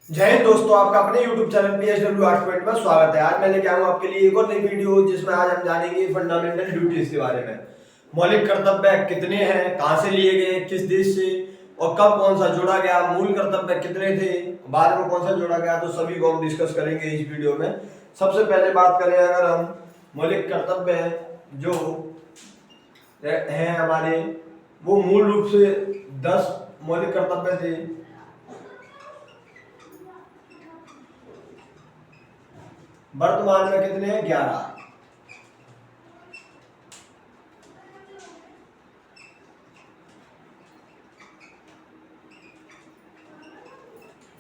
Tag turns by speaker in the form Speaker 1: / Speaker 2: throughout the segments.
Speaker 1: जय हिंद दोस्तों, आपका अपने YouTube channel PSW arts point में स्वागत है। आज मैं लेके आया हूं आपके लिए एक और नई वीडियो जिसमें आज हम जानेंगे फंडामेंटल ड्यूटीज के बारे में। मौलिक कर्तव्य कितने हैं, कहां से लिए गए, किस देश से और कब कौन सा जोड़ा गया, मूल कर्तव्य कितने थे, बाद में कौन सा जोड़ा गया, तो सभी को हम डिस्कस करेंगे इस वीडियो में। सबसे पहले बात करें अगर हम मौलिक कर्तव्य जो है हमारे, वो मूल रूप से 10 मौलिक कर्तव्य थे। वर्तमान में कितने हैं? 11।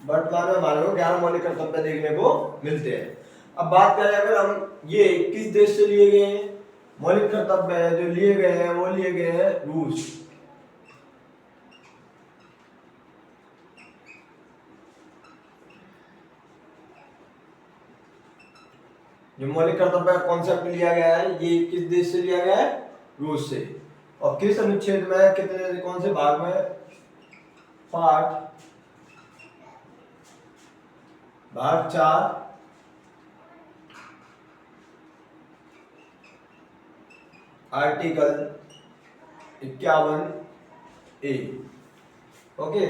Speaker 1: वर्तमान में हमारे को 11 मौलिक कर्तव्य देखने को मिलते हैं। अब बात करें अगर हम ये किस देश से लिए गए हैं, मौलिक कर्तव्य जो लिए गए हैं वो लिए गए हैं रूस। जो मौलिक कर्तव्य का कॉन्सेप्ट लिया गया है ये किस देश से लिया गया है? रूस से। और किस अनुच्छेद में, कितने, कौन से भाग में? पाठ भाग 4 आर्टिकल 51A। ओके,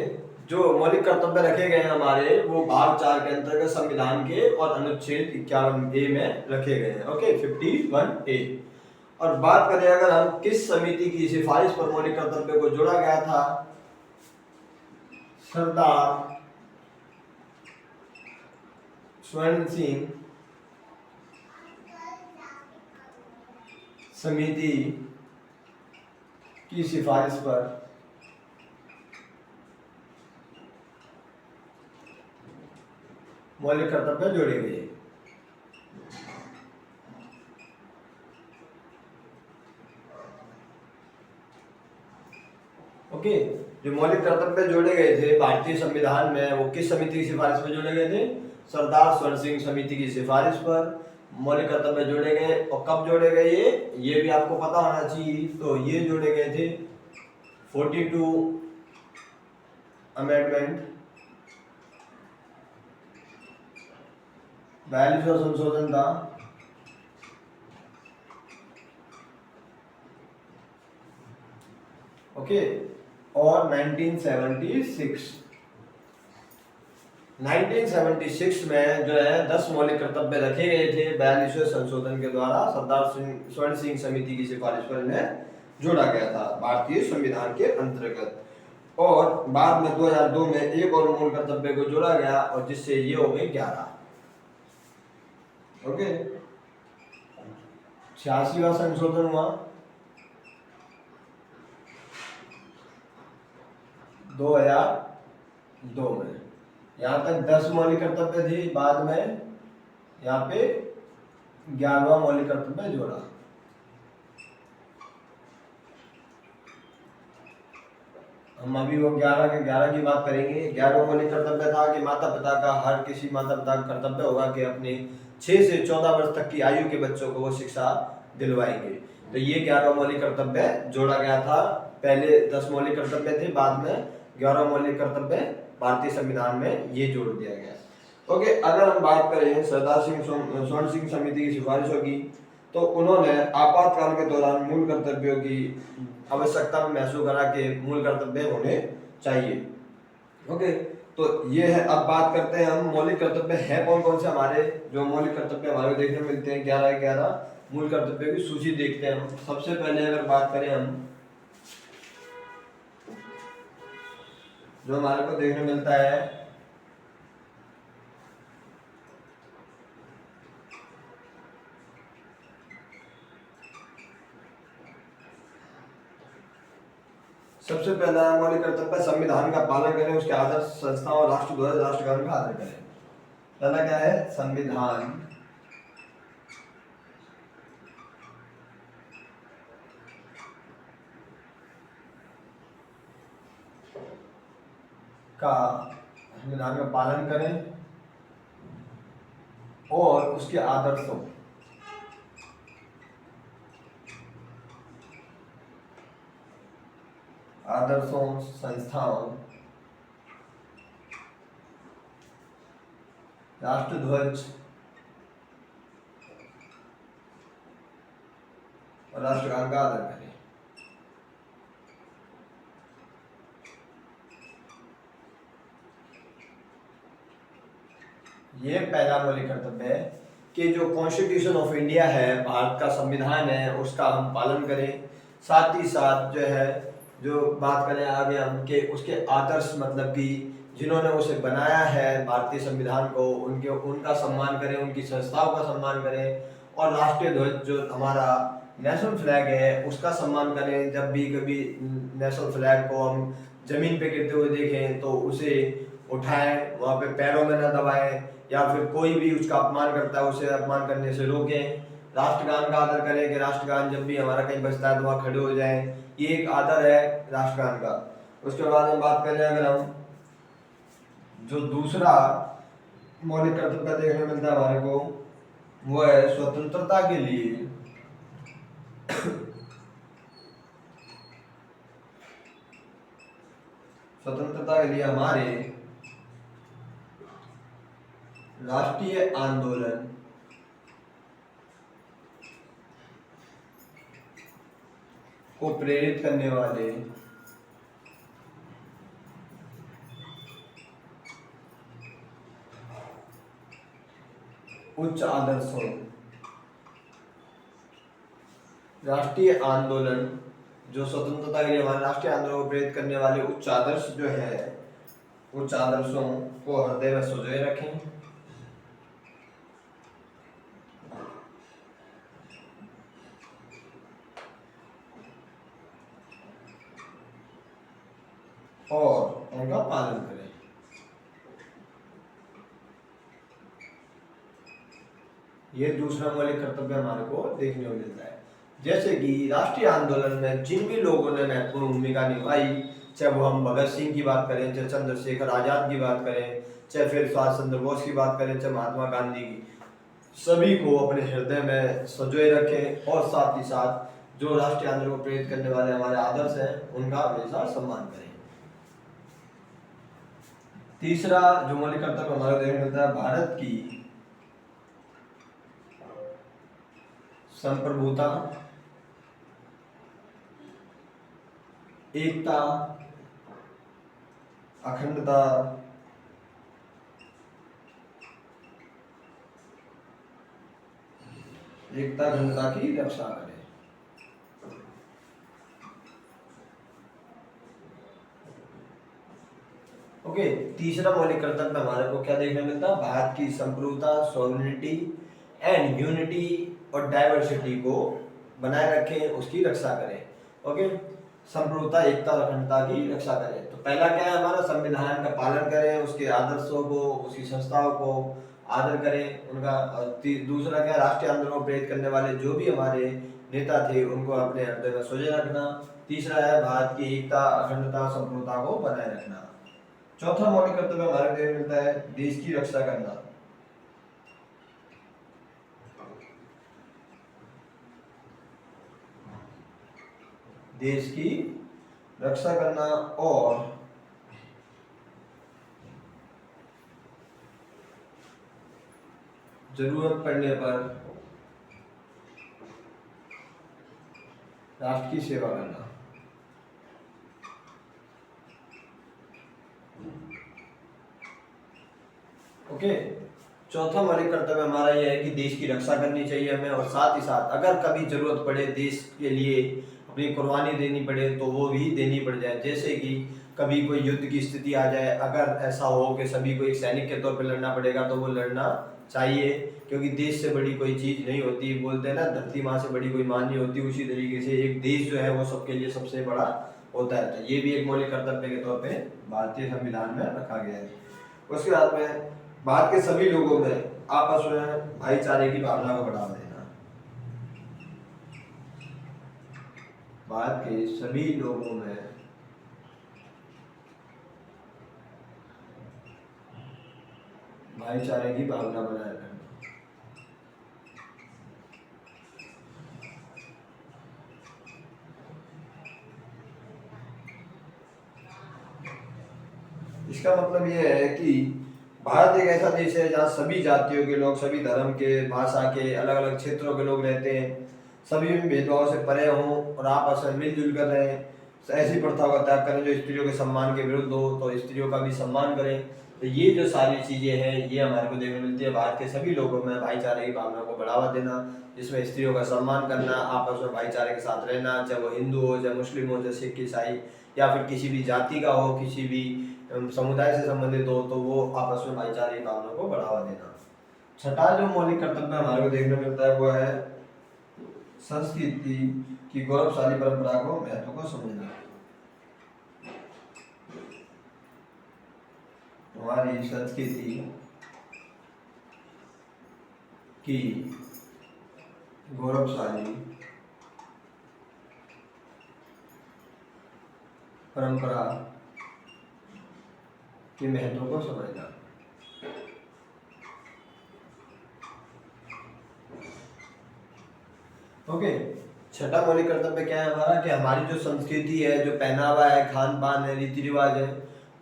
Speaker 1: जो मौलिक कर्तव्य रखे गए हैं हमारे वो भाग 4 के अंतर्गत संविधान के और अनुच्छेद 51A में रखे गए हैं। Okay, 51A। और बात करें अगर हम किस समिति की सिफारिश पर मौलिक कर्तव्य को जोड़ा गया था, सरदार स्वर्ण सिंह समिति की सिफारिश पर मौलिक कर्तव्य जोड़े गए। ओके, जो मौलिक कर्तव्य जोड़े गए थे भारतीय संविधान में वो किस समिति की सिफारिश पर जोड़े गए थे? सरदार स्वर्ण सिंह समिति की सिफारिश पर मौलिक कर्तव्य जोड़े गए। और कब जोड़े गए ये भी आपको पता होना चाहिए। तो ये जोड़े गए थे 42 अमेंडमेंट, 42वां संशोधन था। ओके, और 1976 में जो है 10 मौलिक कर्तव्य रखे गए थे 42वें संशोधन के द्वारा सरदार स्वर्ण सिंह समिति की सिफारिश पर इन्हें जोड़ा गया था भारतीय संविधान के अंतर्गत। और बाद में 2002 में एक और मूल कर्तव्य को जोड़ा गया और जिससे ये हो गए 11। ओके, 86वां संशोधन हुआ 2002 में। यहाँ तक 10 मौलिक कर्तव्य थे, बाद में यहाँ पे 11वां मौलिक कर्तव्य जोड़ा। हम अभी वो 11 के 11 की बात करेंगे। 11वां मौलिक कर्तव्य था कि माता पिता का, हर किसी माता पिता का कर्तव्य होगा कि अपने 6 से 14 वर्ष तक की आयु के बच्चों को वो शिक्षा दिलवाएंगे। तो ये 11वां मौलिक कर्तव्य जोड़ा गया था। पहले 10 मौलिक कर्तव्य थे, बाद में 11वां मौलिक कर्तव्य भारतीय संविधान में ये जोड़ दिया गया। ओके, अगर हम बात करें सरदार स्वर्ण सिंह समिति की सिफारिशों की, तो उन्होंने आपातकाल के दौरान मूल कर्तव्यों की आवश्यकता में महसूस करा के मूल कर्तव्य होने चाहिए। ओके, तो ये है। अब बात करते हैं हम मौलिक कर्तव्य है कौन कौन से हमारे। जो मौलिक कर्तव्य हमारे देखने को मिलते हैं 11 मूल कर्तव्य की सूची देखते हैं हम। सबसे पहले अगर बात करें हम, जो हमारे को देखने मिलता है सबसे पहला मौलिक कर्तव्य संविधान का पालन करें, उसके आदर्श संस्थाओं और राष्ट्रध्वज राष्ट्रगान का आदर करें। पहला क्या है? संविधान का पालन करें और उसके आदर्शों संस्थाओं राष्ट्रध्वज और राष्ट्रगान का आदर करें। ये पहला मौलिक कर्तव्य है कि जो कॉन्स्टिट्यूशन ऑफ इंडिया है, भारत का संविधान है, उसका हम पालन करें। साथ ही साथ जो है, जो बात करें आगे हम के उसके आदर्श, मतलब कि जिन्होंने उसे बनाया है भारतीय संविधान को, उनका सम्मान करें, उनकी संस्थाओं का सम्मान करें। और राष्ट्रीय ध्वज जो हमारा नेशनल फ्लैग है उसका सम्मान करें। जब भी कभी नेशनल फ्लैग को हम जमीन पे गिरते हुए देखें तो उसे उठाएं, वहाँ पे पैरों में न दबाएं, या फिर कोई भी उसका अपमान करता है उसे अपमान करने से रोकें। राष्ट्रगान का आदर करें कि राष्ट्रगान जब भी हमारा कहीं बजता है तो वहाँ खड़े हो जाएं। ये एक आदर है राष्ट्रगान का। उसके बाद हम बात करें, अगर हम जो दूसरा मौलिक कर्तव्य देखने मिलता है हमारे को, वो है स्वतंत्रता के लिए स्वतंत्रता के लिए हमारे राष्ट्रीय आंदोलन को प्रेरित करने वाले उच्च आदर्शों, राष्ट्रीय आंदोलन जो स्वतंत्रता के लिए हमारे राष्ट्रीय आंदोलन को प्रेरित करने वाले उच्च आदर्श जो है, उच्च आदर्शों को हृदय में संजोए रखें। और उनका पालन करें। ये दूसरा मौलिक कर्तव्य हमारे को देखने को मिलता है। जैसे कि राष्ट्रीय आंदोलन में जिन भी लोगों ने महत्वपूर्ण भूमिका निभाई, चाहे वो हम भगत सिंह की बात करें, चाहे चंद्रशेखर आजाद की बात करें, चाहे फिर सुभाष चंद्र बोस की बात करें, चाहे महात्मा गांधी की, सभी को अपने हृदय में संजोए रखें। और साथ ही साथ जो राष्ट्रीय आंदोलन को प्रेरित करने वाले हमारे आदर्श हैं उनका हमेशा सम्मान करें। तीसरा जो मौलिक कर्तव्य हमारे देखने मिलता है, भारत की संप्रभुता, एकता, अखंडता, अखंडता की रक्षा करें। ओके, तीसरा मौलिक कर्तव्य हमारे को क्या देखने मिलता है, भारत की संप्रभुता, सॉवरेनिटी एंड यूनिटी और डाइवर्सिटी को बनाए रखें, उसकी रक्षा करें। ओके, संप्रभुता, एकता और अखंडता की रक्षा करें। तो पहला क्या है हमारा, संविधान का पालन करें, उसके आदर्शों को, उसकी संस्थाओं को आदर करें उनका। दूसरा क्या, राष्ट्रीय आंदोलन को प्रेरित करने वाले जो भी हमारे नेता थे उनको अपने हृदय में संजोए रखना। तीसरा है भारत की एकता, अखंडता, संप्रभुता को बनाए रखना। चौथा मौलिक कर्तव्य हमारे देश में मिलता है, देश की रक्षा करना। देश की रक्षा करना और जरूरत पड़ने पर राष्ट्र की सेवा करना। ओके, चौथा मौलिक कर्तव्य हमारा यह है कि देश की रक्षा करनी चाहिए हमें, और साथ ही साथ अगर कभी जरूरत पड़े देश के लिए अपनी कुर्बानी देनी पड़े तो वो भी देनी पड़ जाए। जैसे कि कभी कोई युद्ध की स्थिति आ जाए, अगर ऐसा हो कि सभी को एक सैनिक के तौर पर लड़ना पड़ेगा तो वो लड़ना चाहिए, क्योंकि देश से बड़ी कोई चीज़ नहीं होती। बोलते हैं ना, धरती माँ से बड़ी कोई माँ नहीं होती, उसी तरीके से एक देश जो है वो सबके लिए सबसे बड़ा होता है। तो ये भी एक मौलिक कर्तव्य के तौर पे भारतीय संविधान में रखा गया है। उसके बाद में भारत के सभी लोगों में आपस में भाईचारे की भावना को बढ़ावा देना। भारत के सभी लोगों में भाईचारे की भावना बनाए रखना। इसका मतलब यह है कि भारत एक ऐसा देश है जहाँ सभी जातियों के लोग, सभी धर्म के, भाषा के, अलग अलग क्षेत्रों के लोग रहते हैं। सभी में भेदभाव से परे हों और आपस में मिलजुल कर रहें। ऐसी प्रथाओं का त्याग करें जो स्त्रियों के सम्मान के विरुद्ध हो, तो स्त्रियों का भी सम्मान करें। तो ये जो सारी चीज़ें हैं ये हमारे को देखने मिलती है। भारत के सभी लोगों में भाईचारे की भावना को बढ़ावा देना, जिसमें स्त्रियों का सम्मान करना, आपस में भाईचारे के साथ रहना, चाहे वो हिंदू हो, चाहे मुस्लिम हो, चाहे सिख ईसाई, या फिर किसी भी जाति का हो, किसी भी समुदाय से संबंधित हो, तो वो आपस में भाईचारे की भावना को बढ़ावा देना। छठा जो मौलिक कर्तव्य हमारे को देखने मिलता है वो है संस्कृति की गौरवशाली परंपरा को, महत्व को समझना। हमारी संस्कृति की गौरवशाली परंपरा के महत्व को समझना। ओके, छठा मौलिक कर्तव्य क्या है हमारा, कि हमारी जो संस्कृति है, जो पहनावा है, खान पान है, रीति रिवाज है,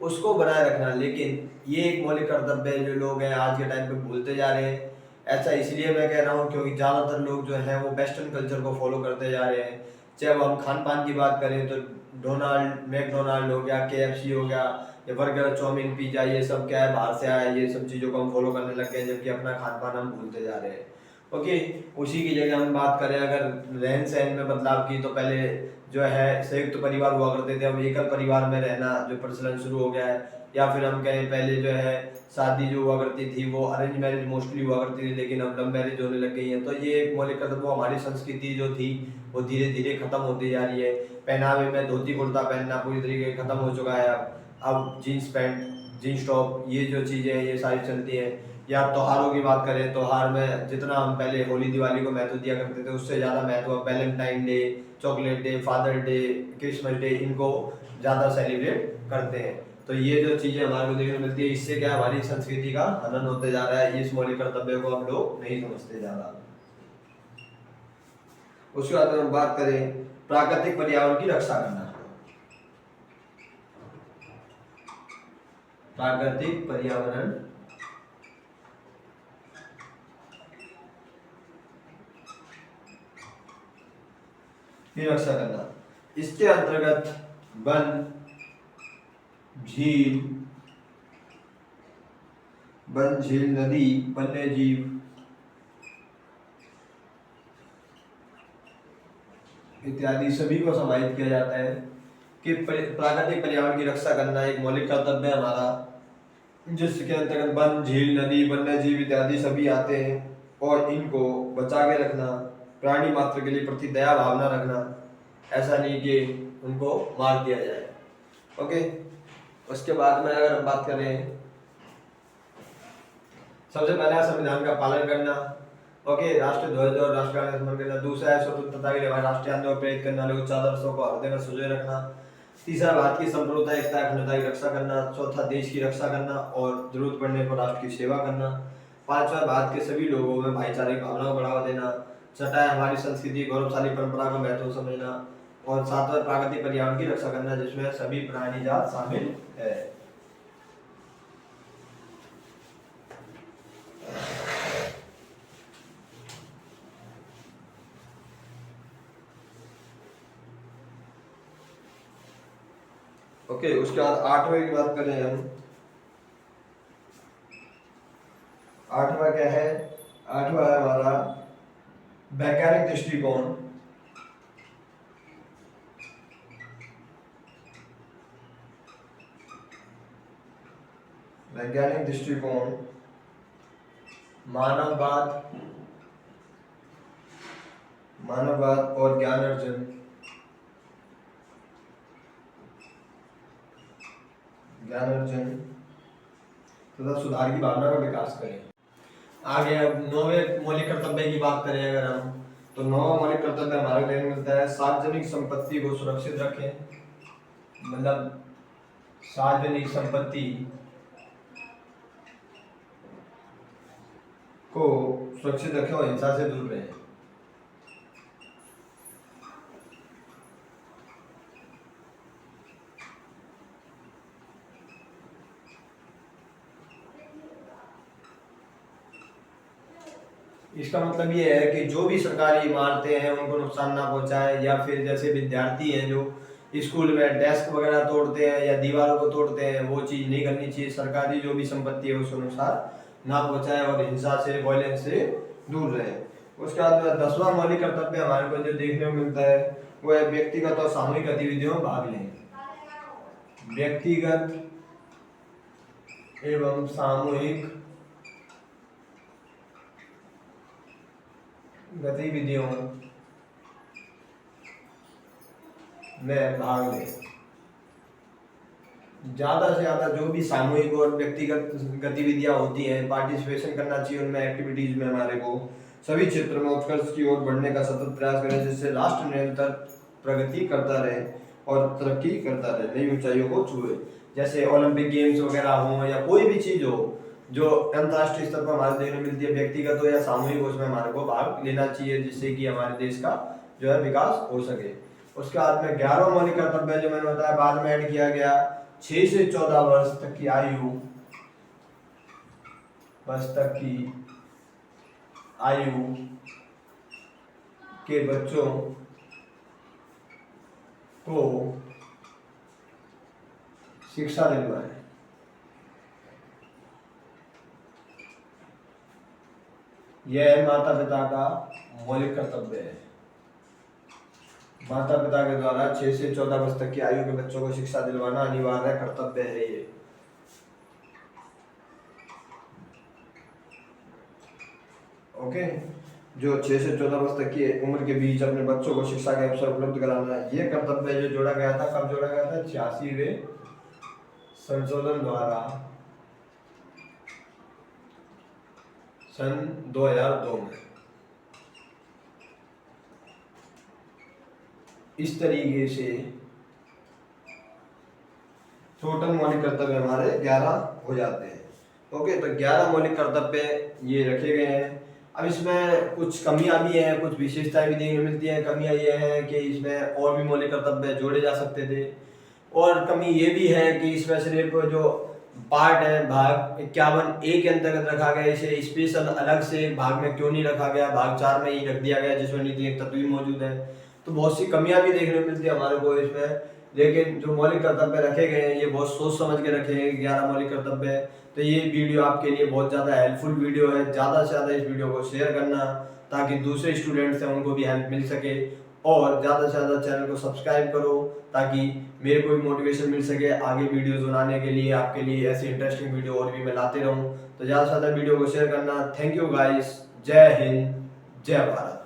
Speaker 1: उसको बनाए रखना। लेकिन ये एक मौलिक कर्तव्य है जो लोग हैं आज के टाइम पे भूलते जा रहे हैं। ऐसा इसलिए मैं कह रहा हूँ क्योंकि ज़्यादातर लोग जो हैं वो वेस्टर्न कल्चर को फॉलो करते जा रहे हैं। चाहे अब हम खान पान की बात करें तो मैकडोनाल्ड हो गया, KFC हो गया, या बर्गर, चाउमीन, पिज्ज़ा, ये सब क्या है, बाहर से आया, ये सब चीज़ों को हम फॉलो करने लग गए हैं, जबकि अपना खान पान हम भूलते जा रहे हैं। ओके, उसी की जगह हम बात करें अगर रहन सहन में बदलाव की, तो पहले जो है संयुक्त परिवार हुआ करते थे, अब एकल परिवार में रहना जो प्रचलन शुरू हो गया है। या फिर हम कहें पहले जो है शादी जो हुआ करती थी वो अरेंज मैरिज मोस्टली हुआ करती थी, लेकिन अब लव मैरिज होने लग गई है। तो ये एक मौलिक कदम, वो हमारी संस्कृति जो थी वो धीरे धीरे खत्म होती जा रही है। पहनावे में धोती कुर्ता पहनना पूरी तरीके से खत्म हो चुका है। अब जीन्स पैंट, जीन्स टॉप, ये जो चीज़ें हैं ये सारी चलती हैं। या त्योहारों की बात करें, त्योहार में जितना हम पहले होली दिवाली को महत्व दिया करते थे, उससे ज़्यादा महत्व Valentine day, chocolate day, father day, Christmas day, इनको ज़्यादा सेलिब्रेट करते हैं। तो ये जो चीज़ें हमारे को देखने मिलती है, इससे क्या हमारी संस्कृति का हनन होते जा रहा है। इस मौलिक कर्तव्य को हम लोग नहीं समझते ज़्यादा। उसके बाद हम बात करें प्राकृतिक पर्यावरण की रक्षा करना। प्राकृतिक पर्यावरण की रक्षा करना, इसके अंतर्गत वन, झील, नदी, वन्य जीव इत्यादि सभी को समाहित किया जाता है कि प्राकृतिक पर्यावरण की रक्षा करना एक मौलिक कर्तव्य है हमारा, जिसके अंतर्गत वन, झील, नदी, वन्य जीव इत्यादि सभी आते हैं। और इनको बचा के रखना, प्राणी मात्र के लिए प्रति दया भावना रखना, ऐसा नहीं कि उनको मार दिया जाए। ओके, उसके बाद में अगर हम बात करें, सबसे पहला संविधान का पालन करना। ओके, राष्ट्रीय ध्वज और राष्ट्रगान का स्मरण करना। दूसरा है स्वतंत्रता के लिए राष्ट्रीय आंदोलन प्रेरित करने वाले उच्च आदर्शों को हृदय में संजोए रखना। तीसरा भारत की संप्रभुता, एकता, अखंडता की रक्षा करना। चौथा देश की रक्षा करना और जरूरत पड़ने पर राष्ट्र की सेवा करना। पांचवा भारत के सभी लोगों में भाईचारे की भावना को बढ़ावा देना। छठा है हमारी संस्कृति गौरवशाली परंपरा को महत्व समझना। और सातवां प्राकृतिक पर्यावरण की रक्षा करना, जिसमें सभी प्राणी जात शामिल है। ओके, उसके बाद आठवें की बात करें हम। आठवां क्या है? आठवां है हमारा वैज्ञानिक दृष्टिकोण। वैज्ञानिक दृष्टिकोण, मानववाद, और ज्ञान अर्जन, तथा सुधार की भावना का विकास करें। आगे अब नौवें मौलिक कर्तव्य की बात करें अगर हम, तो नौवां मौलिक कर्तव्य हमारे देखने मिलता है सार्वजनिक संपत्ति को सुरक्षित रखें। मतलब सार्वजनिक संपत्ति को सुरक्षित रखें और हिंसा से दूर रहें। इसका मतलब ये है कि जो भी सरकारी इमारतें हैं उनको नुकसान ना पहुंचाए, या फिर जैसे विद्यार्थी हैं जो स्कूल में डेस्क वगैरह तोड़ते हैं या दीवारों को तोड़ते हैं, वो चीज़ नहीं करनी चाहिए। सरकारी जो भी संपत्ति है उस अनुसार ना पहुंचाए और हिंसा से, वायलेंस से दूर रहे। उसके बाद 10वां मौलिक कर्तव्य हमारे को जो देखने को मिलता है वो है व्यक्तिगत और सामूहिक गतिविधियों में भाग लें। व्यक्तिगत एवं सामूहिक गतिविधियों में भाग लें। ज़्यादा से ज़्यादा जो भी सामूहिक और व्यक्तिगत गतिविधियां होती हैं पार्टिसिपेशन करना चाहिए उनमें, एक्टिविटीज में। हमारे को सभी क्षेत्रों में उत्कर्ष की ओर बढ़ने का सतत प्रयास करें, जिससे राष्ट्र निरंतर प्रगति करता रहे और तरक्की करता रहे, नई ऊंचाइयों को छुए। जैसे ओलंपिक गेम्स वगैरह हो या कोई भी चीज़ हो जो अंतर्राष्ट्रीय स्तर पर हमारे देखने मिलती है, व्यक्तिगत हो या सामूहिक, उसमें हमारे को भाग लेना चाहिए, जिससे कि हमारे देश का जो है विकास हो सके। उसके बाद में 11वां मौलिक कर्तव्य जो मैंने बताया बाद में ऐड किया गया, 6 से 14 वर्ष तक की आयु के बच्चों को शिक्षा दिलवाएं। यह माता पिता का मौलिक कर्तव्य है। माता पिता के द्वारा 6 से 14 वर्ष तक की आयु के बच्चों को शिक्षा दिलवाना अनिवार्य कर्तव्य है ये। ओके, जो 6 से 14 वर्ष तक की उम्र के बीच अपने बच्चों को शिक्षा के अवसर उपलब्ध कराना, ये कर्तव्य जो जोड़ा गया था, कब जोड़ा गया था? 86वें संशोधन द्वारा सन 2002 में। इस तरीके से टोटल मौलिक कर्तव्य हमारे 11 हो जाते हैं। ओके, तो 11 मौलिक कर्तव्य ये रखे गए हैं। अब इसमें कुछ कमियां भी हैं, कुछ विशेषताएं भी देखने मिलती हैं। कमियां ये हैं कि इसमें और भी मौलिक कर्तव्य जोड़े जा सकते थे, और कमी ये भी है कि इसमें सिर्फ जो पार्ट है भाग 51A के अंतर्गत रखा गया, इसे स्पेशल अलग से भाग में क्यों नहीं रखा गया, भाग 4 में ही रख दिया गया जिसमें नीति एक तत्व भी मौजूद है। तो बहुत सी कमियां भी देखने को मिलती है हमारे को इसमें, लेकिन जो मौलिक कर्तव्य रखे गए हैं ये बहुत सोच समझ के रखे हैं। 11 मौलिक कर्तव्य है, तो ये वीडियो आपके लिए बहुत ज़्यादा हेल्पफुल वीडियो है। ज़्यादा से ज़्यादा इस वीडियो को शेयर करना ताकि दूसरे स्टूडेंट्स हैं उनको भी हेल्प मिल सके, और ज़्यादा से ज़्यादा चैनल को सब्सक्राइब करो ताकि मेरे को भी मोटिवेशन मिल सके आगे वीडियोस बनाने के लिए, आपके लिए ऐसी इंटरेस्टिंग वीडियो और भी मैं लाते रहूँ। तो ज़्यादा से ज़्यादा वीडियो को शेयर करना। थैंक यू गाइस, जय हिंद, जय भारत।